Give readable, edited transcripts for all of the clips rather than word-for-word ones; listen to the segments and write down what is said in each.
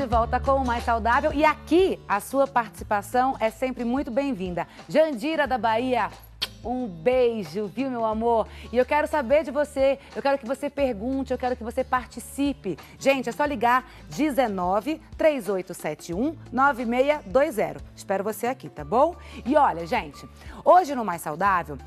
volta com o Mais Saudável e aqui a sua participação é sempre muito bem-vinda. Jandira da Bahia, um beijo, viu, meu amor? E eu quero saber de você, eu quero que você pergunte, eu quero que você participe. Gente, é só ligar 19 3871 9620. Espero você aqui, tá bom? E olha, gente, hoje no Mais Saudável,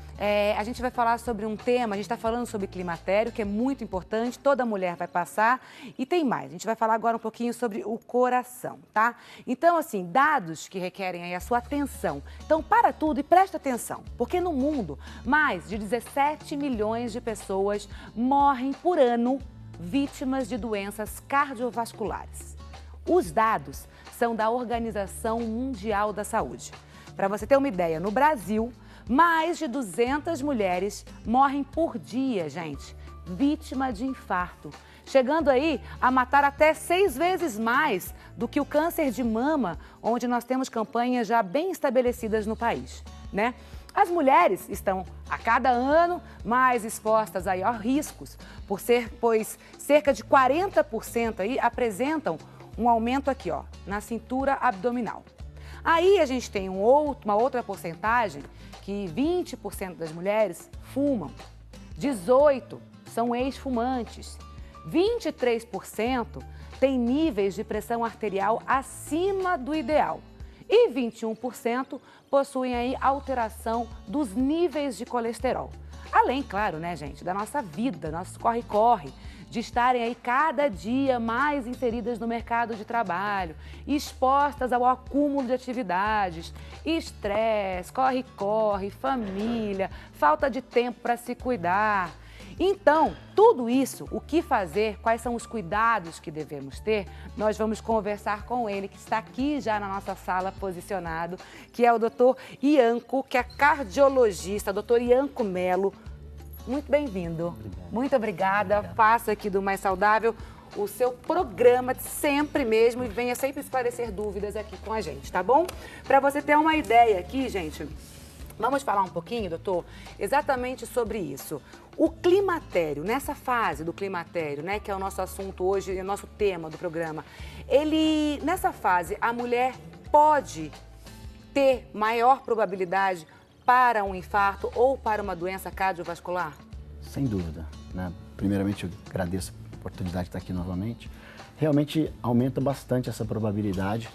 a gente vai falar sobre um tema, a gente está falando sobre climatério, que é muito importante, toda mulher vai passar. E tem mais, a gente vai falar agora um pouquinho sobre o coração, tá? Então, assim, dados que requerem aí a sua atenção. Então, para tudo e presta atenção, porque no mundo, mais de 17 milhões de pessoas morrem por ano vítimas de doenças cardiovasculares. Os dados são da Organização Mundial da Saúde. Para você ter uma ideia, no Brasil, mais de 200 mulheres morrem por dia, gente, vítima de infarto, chegando aí a matar até 6 vezes mais do que o câncer de mama, onde nós temos campanhas já bem estabelecidas no país, né? As mulheres estão, a cada ano, mais expostas aí a riscos, pois cerca de 40% aí apresentam um aumento aqui, ó, na cintura abdominal. Aí a gente tem uma outra porcentagem que 20% das mulheres fumam, 18% são ex-fumantes, 23% têm níveis de pressão arterial acima do ideal e 21% possuem aí alteração dos níveis de colesterol. Além, claro, né, gente, da nossa vida, nosso corre-corre, de estarem aí cada dia mais inseridas no mercado de trabalho, expostas ao acúmulo de atividades, estresse, corre-corre, família, falta de tempo para se cuidar. Então, tudo isso, o que fazer, quais são os cuidados que devemos ter, nós vamos conversar com ele, que está aqui já na nossa sala posicionado, que é o doutor Ianco, que é cardiologista, doutor Ianco Melo. Muito bem-vindo. Muito obrigada. Faça aqui do Mais Saudável o seu programa de sempre mesmo e venha sempre esclarecer dúvidas aqui com a gente, tá bom? Para você ter uma ideia aqui, gente, vamos falar um pouquinho, doutor, exatamente sobre isso. O climatério, nessa fase do climatério, né, que é o nosso assunto hoje, é o nosso tema do programa, nessa fase, a mulher pode ter maior probabilidade para um infarto ou para uma doença cardiovascular? Sem dúvida, né? Primeiramente, eu agradeço a oportunidade de estar aqui novamente. Realmente aumenta bastante essa probabilidade.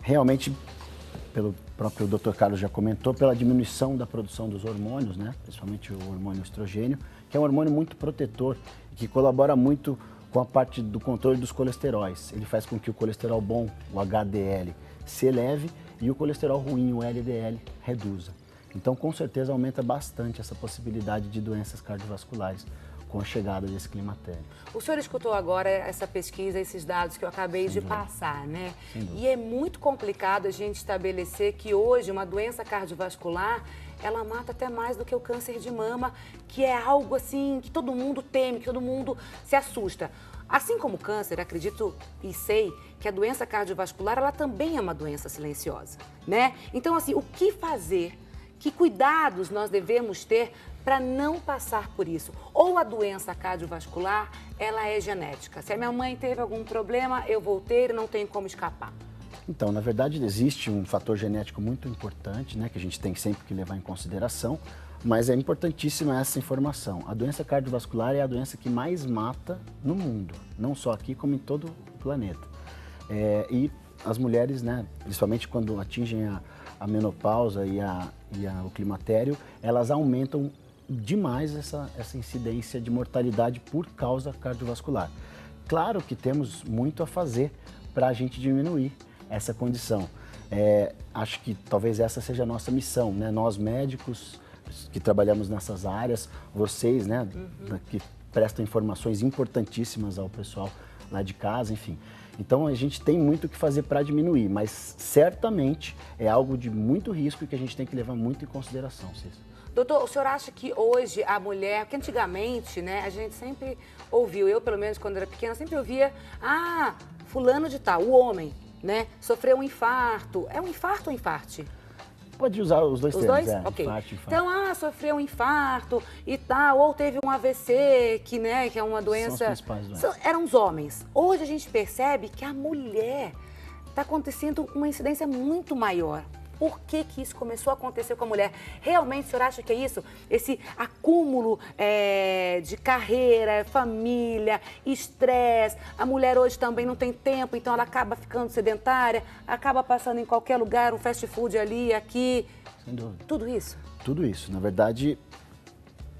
Realmente, pelo próprio Dr. Carlos já comentou, pela diminuição da produção dos hormônios, né? Principalmente o hormônio estrogênio, que é um hormônio muito protetor e que colabora muito com a parte do controle dos colesteróis. Ele faz com que o colesterol bom, o HDL, se eleve e o colesterol ruim, o LDL, reduza. Então, com certeza, aumenta bastante essa possibilidade de doenças cardiovasculares com a chegada desse climatério. O senhor escutou agora essa pesquisa, esses dados que eu acabei de passar, né? E é muito complicado a gente estabelecer que hoje uma doença cardiovascular, ela mata até mais do que o câncer de mama, que é algo assim que todo mundo teme, que todo mundo se assusta. Assim como o câncer, acredito e sei que a doença cardiovascular, ela também é uma doença silenciosa, né? Então, assim, o que fazer? Que cuidados nós devemos ter para não passar por isso? Ou a doença cardiovascular, ela é genética. Se a minha mãe teve algum problema, eu vou ter e não tenho como escapar. Então, na verdade, existe um fator genético muito importante, né, que a gente tem sempre que levar em consideração, mas é importantíssima essa informação. A doença cardiovascular é a doença que mais mata no mundo, não só aqui, como em todo o planeta. E as mulheres, né, principalmente quando atingem a menopausa e o climatério, elas aumentam demais essa incidência de mortalidade por causa cardiovascular. Claro que temos muito a fazer para a gente diminuir essa condição. Acho que talvez essa seja a nossa missão, né? Nós médicos que trabalhamos nessas áreas, vocês, né, que prestam informações importantíssimas ao pessoal lá de casa, enfim. Então, a gente tem muito o que fazer para diminuir, mas certamente é algo de muito risco e que a gente tem que levar muito em consideração, Cícero. Doutor, o senhor acha que hoje a mulher, porque antigamente, né, a gente sempre ouviu, eu pelo menos quando era pequena, sempre ouvia, fulano de tal, o homem, né, sofreu um infarto. É um infarto ou infarte? Pode usar os dois Os termos, dois? Ok. infarto. Então, sofreu um infarto e tal, ou teve um AVC, que, né, que é uma doença... São as principais doenças. Eram os homens. Hoje a gente percebe que a mulher está acontecendo uma incidência muito maior. Por que que isso começou a acontecer com a mulher? Realmente, o senhor acha que é isso? Esse acúmulo de carreira, família, estresse. A mulher hoje também não tem tempo, então ela acaba ficando sedentária, acaba passando em qualquer lugar, um fast food ali, aqui. Sem dúvida. Tudo isso? Tudo isso. Na verdade,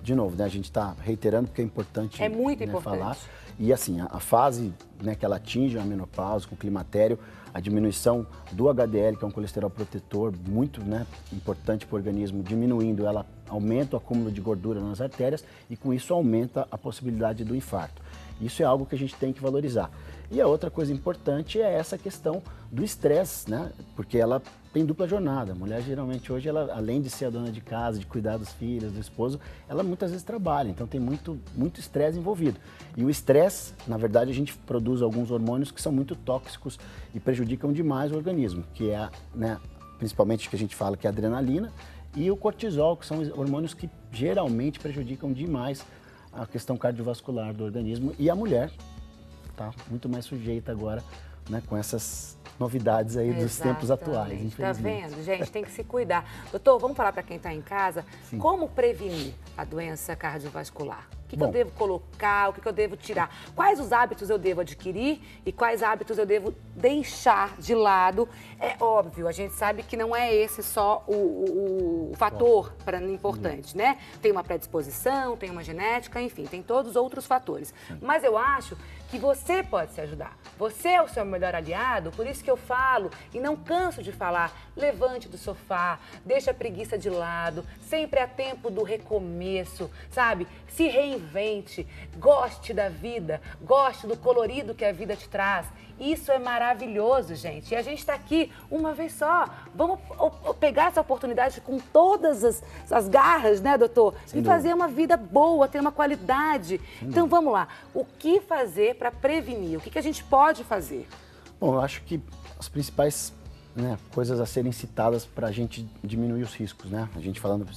de novo, né, a gente está reiterando porque é importante, É muito né, importante. falar. E assim, a fase, né, que ela atinge a menopausa, com o climatério, a diminuição do HDL, que é um colesterol protetor muito, né, importante para o organismo, diminuindo, ela aumenta o acúmulo de gordura nas artérias e com isso aumenta a possibilidade do infarto. Isso é algo que a gente tem que valorizar. E a outra coisa importante é essa questão do estresse, né? Porque ela tem dupla jornada. A mulher geralmente hoje, ela, além de ser a dona de casa, de cuidar dos filhos, do esposo, ela muitas vezes trabalha, então tem muito estresse envolvido. E o estresse, na verdade, a gente produz alguns hormônios que são muito tóxicos e prejudicam demais o organismo, que é, né, principalmente que a gente fala que é a adrenalina e o cortisol, que são hormônios que geralmente prejudicam demais a questão cardiovascular do organismo, e a mulher está muito mais sujeita agora, né, com essas novidades aí dos tempos atuais, infelizmente. Tá vendo, gente? Tem que se cuidar. Doutor, vamos falar para quem está em casa, Sim. Como prevenir a doença cardiovascular? O que eu Bom, devo colocar, o que eu devo tirar? Quais os hábitos eu devo adquirir e quais hábitos eu devo deixar de lado? É óbvio, a gente sabe que não é esse só o fator importante, né? Tem uma predisposição, tem uma genética, enfim, tem todos os outros fatores. Mas eu acho que você pode se ajudar. Você é o seu melhor aliado, por isso que eu falo e não canso de falar. Levante do sofá, deixa a preguiça de lado, sempre há tempo do recomeço, sabe? Se reinvente, goste da vida, goste do colorido que a vida te traz. Isso é maravilhoso, gente. E a gente está aqui uma vez só. Vamos pegar essa oportunidade com todas as garras, né, doutor? Sem e dúvida. fazer uma vida boa, ter uma qualidade. Então, vamos lá. O que fazer para prevenir? O que a gente pode fazer? Bom, eu acho que as principais, né, coisas a serem citadas para a gente diminuir os riscos, né? A gente falando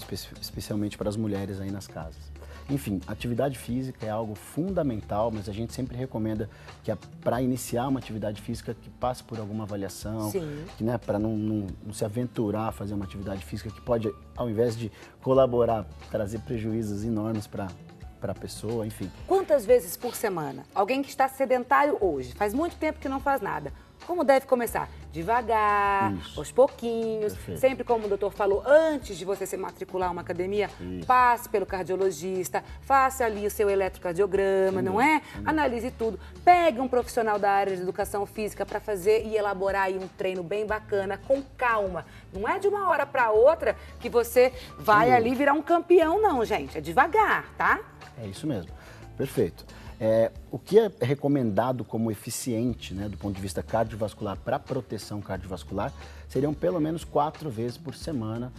especialmente para as mulheres aí nas casas. Enfim, atividade física é algo fundamental, mas a gente sempre recomenda que para iniciar uma atividade física que passe por alguma avaliação, que, né, para não se aventurar a fazer uma atividade física que pode, ao invés de colaborar, trazer prejuízos enormes para a pessoa, enfim. Quantas vezes por semana? Alguém que está sedentário hoje, faz muito tempo que não faz nada. Como deve começar? Devagar, aos pouquinhos, Perfeito. sempre como o doutor falou, antes de você se matricular em uma academia, passe pelo cardiologista, faça ali o seu eletrocardiograma, não é? Analise tudo, pegue um profissional da área de educação física para fazer e elaborar aí um treino bem bacana, com calma. Não é de uma hora para outra que você vai ali virar um campeão, não, gente. É devagar, tá? É isso mesmo, perfeito. O que é recomendado como eficiente, né, do ponto de vista cardiovascular para proteção cardiovascular seriam pelo menos 4 vezes por semana,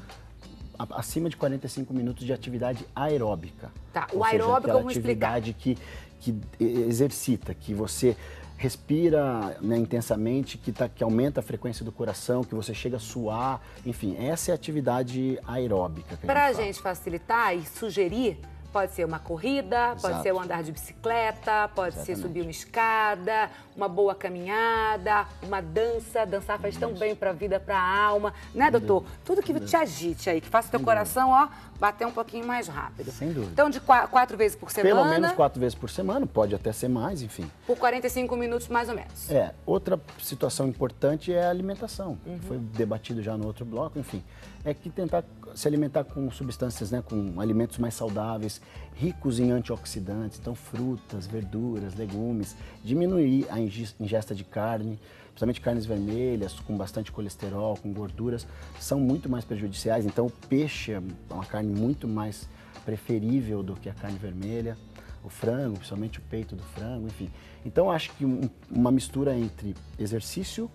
acima de 45 minutos de atividade aeróbica. Tá, Ou o seja, aeróbico aquela vamos explicar. atividade que exercita, que você respira, né, intensamente, que aumenta a frequência do coração, que você chega a suar, enfim, essa é a atividade aeróbica. Para a gente facilitar e sugerir, pode ser uma corrida, pode Exato. ser um andar de bicicleta, pode ser Exatamente. subir uma escada, uma boa caminhada, uma dança. Dançar faz tão bem para a vida, para a alma, né, doutor? Tudo que te agite aí, que faça o teu coração, ó, bater um pouquinho mais rápido. Sem dúvida. Então, de 4 vezes por semana. Pelo menos 4 vezes por semana, pode até ser mais, enfim. Por 45 minutos, mais ou menos. Outra situação importante é a alimentação. Foi debatido já no outro bloco, enfim. É que tentar se alimentar com substâncias, né, com alimentos mais saudáveis, ricos em antioxidantes, então frutas, verduras, legumes, diminuir a ingesta de carne, principalmente carnes vermelhas, com bastante colesterol, com gorduras, são muito mais prejudiciais. Então o peixe é uma carne muito mais preferível do que a carne vermelha. O frango, principalmente o peito do frango, enfim. Então, acho que uma mistura entre exercício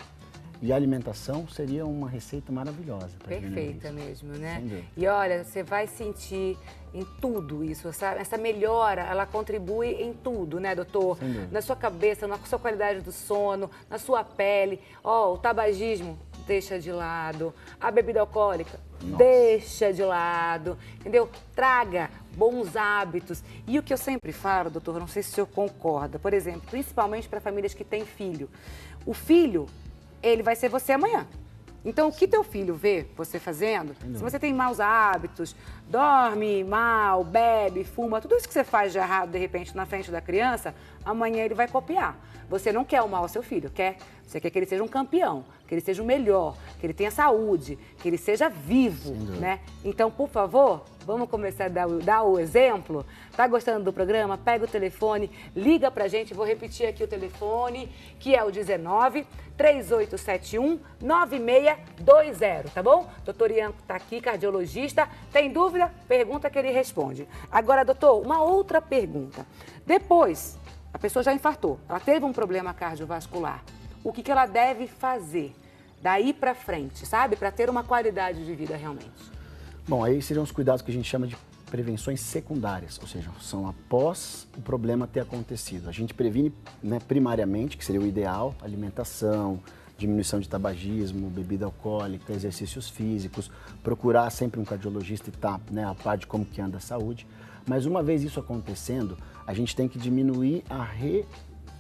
e alimentação seria uma receita maravilhosa. Perfeita mesmo, né? Sem dúvida. E olha, você vai sentir em tudo isso, sabe? Essa melhora, ela contribui em tudo, né, doutor? Sem dúvida. Na sua cabeça, na sua qualidade do sono, na sua pele. Ó, o tabagismo deixa de lado. A bebida alcoólica, deixa de lado, entendeu? Traga bons hábitos. E o que eu sempre falo, doutor, não sei se o senhor concorda, por exemplo, principalmente para famílias que têm filho. O filho, ele vai ser você amanhã. Então, o que teu filho vê você fazendo, se você tem maus hábitos, dorme mal, bebe, fuma, tudo isso que você faz de errado, de repente, na frente da criança, amanhã ele vai copiar. Você não quer o mal ao seu filho, você quer que ele seja um campeão, que ele seja o melhor, que ele tenha saúde, que ele seja vivo, né? Então, por favor, vamos começar a dar o exemplo? Tá gostando do programa? Pega o telefone, liga pra gente, vou repetir aqui o telefone, que é o 19 3871 9620, tá bom? Doutor Ian tá aqui, cardiologista. Tem dúvida? Pergunta que ele responde. Agora, doutor, uma outra pergunta. Depois, a pessoa já infartou, ela teve um problema cardiovascular. O que ela deve fazer daí pra frente, sabe? Para ter uma qualidade de vida realmente. Bom, aí seriam os cuidados que a gente chama de prevenções secundárias, ou seja, são após o problema ter acontecido. A gente previne, né, primariamente, que seria o ideal, alimentação, diminuição de tabagismo, bebida alcoólica, exercícios físicos, procurar sempre um cardiologista e estar, né, a par de como que anda a saúde. Mas uma vez isso acontecendo, a gente tem que diminuir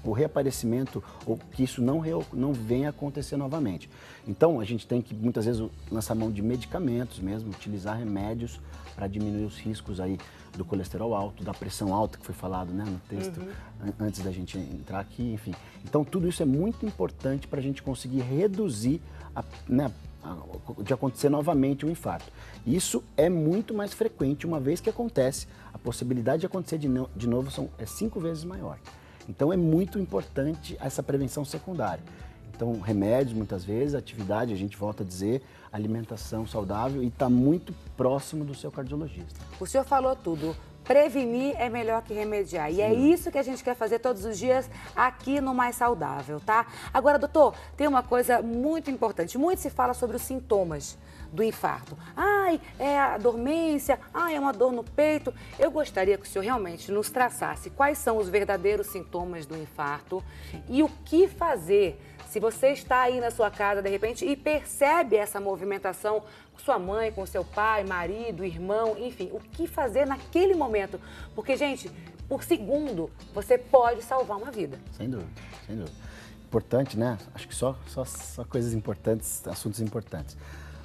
o reaparecimento ou que isso não venha a acontecer novamente. Então, a gente tem que, muitas vezes, lançar mão de medicamentos mesmo, utilizar remédios para diminuir os riscos aí do colesterol alto, da pressão alta, que foi falado, né, no texto, antes da gente entrar aqui, enfim. Então, tudo isso é muito importante para a gente conseguir reduzir de acontecer novamente um infarto. Isso é muito mais frequente uma vez que acontece. A possibilidade de acontecer de novo é 5 vezes maior. Então, é muito importante essa prevenção secundária. Então, remédios, muitas vezes, atividade, a gente volta a dizer, alimentação saudável e está muito próximo do seu cardiologista. O senhor falou tudo. Prevenir é melhor que remediar. E é isso que a gente quer fazer todos os dias aqui no Mais Saudável, tá? Agora, doutor, tem uma coisa muito importante. Muito se fala sobre os sintomas do infarto. Ai, é a dormência, ai, é uma dor no peito. Eu gostaria que o senhor realmente nos traçasse quais são os verdadeiros sintomas do infarto e o que fazer se você está aí na sua casa, de repente, e percebe essa movimentação com sua mãe, com seu pai, marido, irmão, enfim, o que fazer naquele momento? Porque, gente, por segundo, você pode salvar uma vida. Sem dúvida, sem dúvida. Importante, né? Acho que só coisas importantes, assuntos importantes.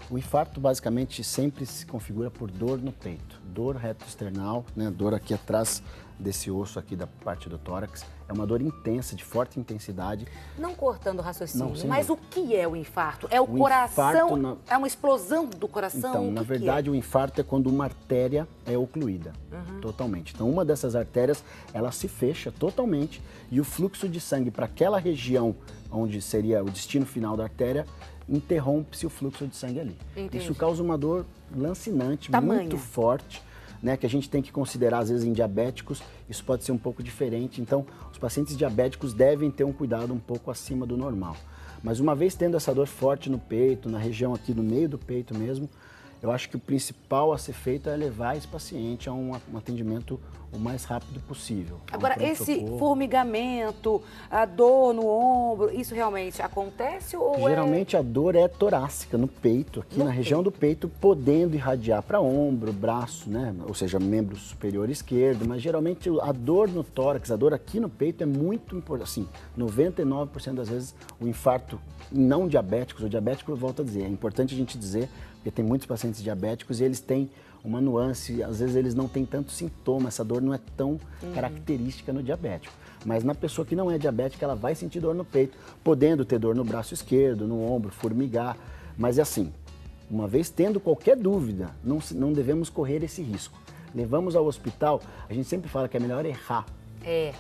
O infarto, basicamente, sempre se configura por dor no peito. Dor retroesternal, né? Dor aqui atrás desse osso aqui da parte do tórax. É uma dor intensa, de forte intensidade. Não cortando o raciocínio, Não, mas o que é o infarto? É o coração? É uma explosão do coração? Então, na verdade, o infarto é quando uma artéria é ocluída, totalmente. Então, uma dessas artérias, ela se fecha totalmente e o fluxo de sangue para aquela região onde seria o destino final da artéria, interrompe-se o fluxo de sangue ali. Entendi. Isso causa uma dor lancinante, Tamanha. muito forte, né, que a gente tem que considerar, às vezes, em diabéticos, isso pode ser um pouco diferente. Então, os pacientes diabéticos devem ter um cuidado um pouco acima do normal. Mas uma vez tendo essa dor forte no peito, na região aqui no meio do peito mesmo, eu acho que o principal a ser feito é levar esse paciente a um atendimento o mais rápido possível. Agora, esse formigamento, a dor no ombro, isso realmente acontece ou Geralmente a dor é torácica, no peito, aqui na região do peito, podendo irradiar para ombro, braço, né? Ou seja, membro superior esquerdo, mas geralmente a dor no tórax, a dor aqui no peito é muito importante. Assim, 99% das vezes o infarto não diabéticos, o diabético, eu volto a dizer, é importante a gente dizer, porque tem muitos pacientes diabéticos e eles têm uma nuance, às vezes eles não têm tanto sintoma, essa dor não é tão característica no diabético. Mas na pessoa que não é diabética, ela vai sentir dor no peito, podendo ter dor no braço esquerdo, no ombro, formigar. Mas é assim, uma vez tendo qualquer dúvida, não devemos correr esse risco. Levamos ao hospital, a gente sempre fala que é melhor errar,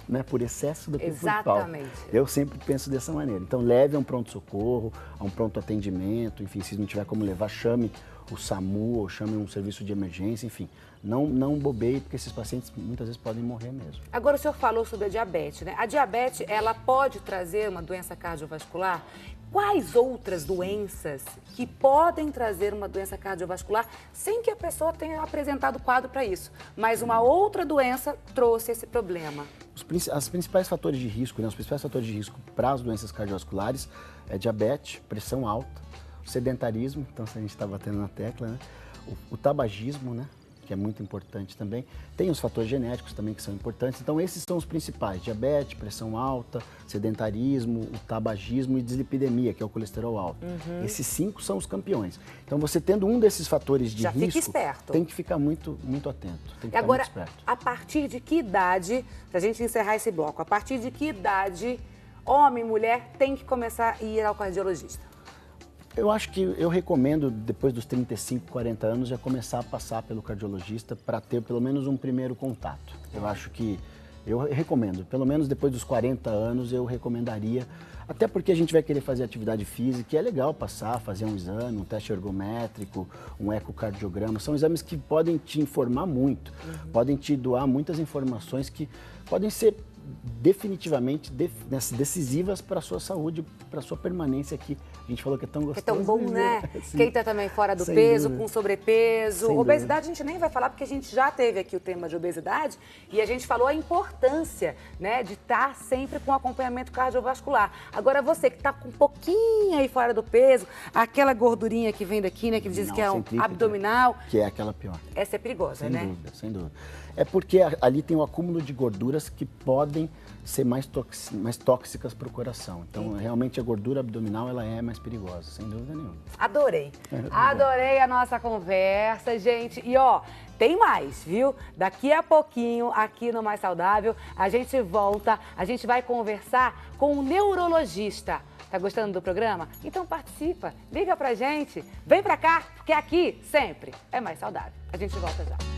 né, por excesso do que por falta. Exatamente. Eu sempre penso dessa maneira. Então leve a um pronto-socorro, a um pronto atendimento, enfim, se não tiver como levar, chame o SAMU ou chame um serviço de emergência, enfim. Não bobeie, porque esses pacientes muitas vezes podem morrer mesmo. Agora, o senhor falou sobre a diabetes, né? A diabetes, ela pode trazer uma doença cardiovascular? Quais outras doenças que podem trazer uma doença cardiovascular sem que a pessoa tenha apresentado quadro para isso? Mas uma outra doença trouxe esse problema. Os principais fatores de risco, né? Os principais fatores de risco para as doenças cardiovasculares é diabetes, pressão alta, O sedentarismo, então a gente está batendo na tecla, né? O tabagismo, né? Que é muito importante também. Tem os fatores genéticos também que são importantes. Então esses são os principais: diabetes, pressão alta, sedentarismo, o tabagismo e dislipidemia, que é o colesterol alto. Esses 5 são os campeões. Então você tendo um desses fatores de risco, fica esperto. Tem que ficar muito atento. Tem que Agora, ficar muito esperto. a partir de que idade, pra gente encerrar esse bloco, a partir de que idade homem e mulher tem que começar a ir ao cardiologista? Eu acho que eu recomendo, depois dos 35, 40 anos, já começar a passar pelo cardiologista para ter pelo menos um primeiro contato. Eu acho que, eu recomendo, pelo menos depois dos 40 anos eu recomendaria, até porque a gente vai querer fazer atividade física e é legal passar, fazer um exame, um teste ergométrico, um ecocardiograma. São exames que podem te informar muito, podem te doar muitas informações que podem ser definitivamente decisivas para a sua saúde, para a sua permanência aqui. A gente falou que é tão gostoso. É tão bom, né? Sim. Quem tá também fora do Sem peso, dúvida. com sobrepeso. Sem Obesidade dúvida. a gente nem vai falar, porque a gente já teve aqui o tema de obesidade e a gente falou a importância, né, de estar sempre com acompanhamento cardiovascular. Agora você que tá com um pouquinho aí fora do peso, aquela gordurinha que vem daqui, né, que diz que é um centrípeta, abdominal. Que é aquela pior. Essa é perigosa, Sem né? dúvida, sem dúvida. É porque ali tem um acúmulo de gorduras que podem ser mais tóxicas para o coração. Então, realmente, a gordura abdominal ela é mais perigosa, sem dúvida nenhuma. Adorei. Adorei a nossa conversa, gente. E ó, tem mais, viu? Daqui a pouquinho, aqui no Mais Saudável, a gente volta, a gente vai conversar com um neurologista. Tá gostando do programa? Então participa, liga pra gente, vem pra cá, porque aqui sempre é mais saudável. A gente volta já.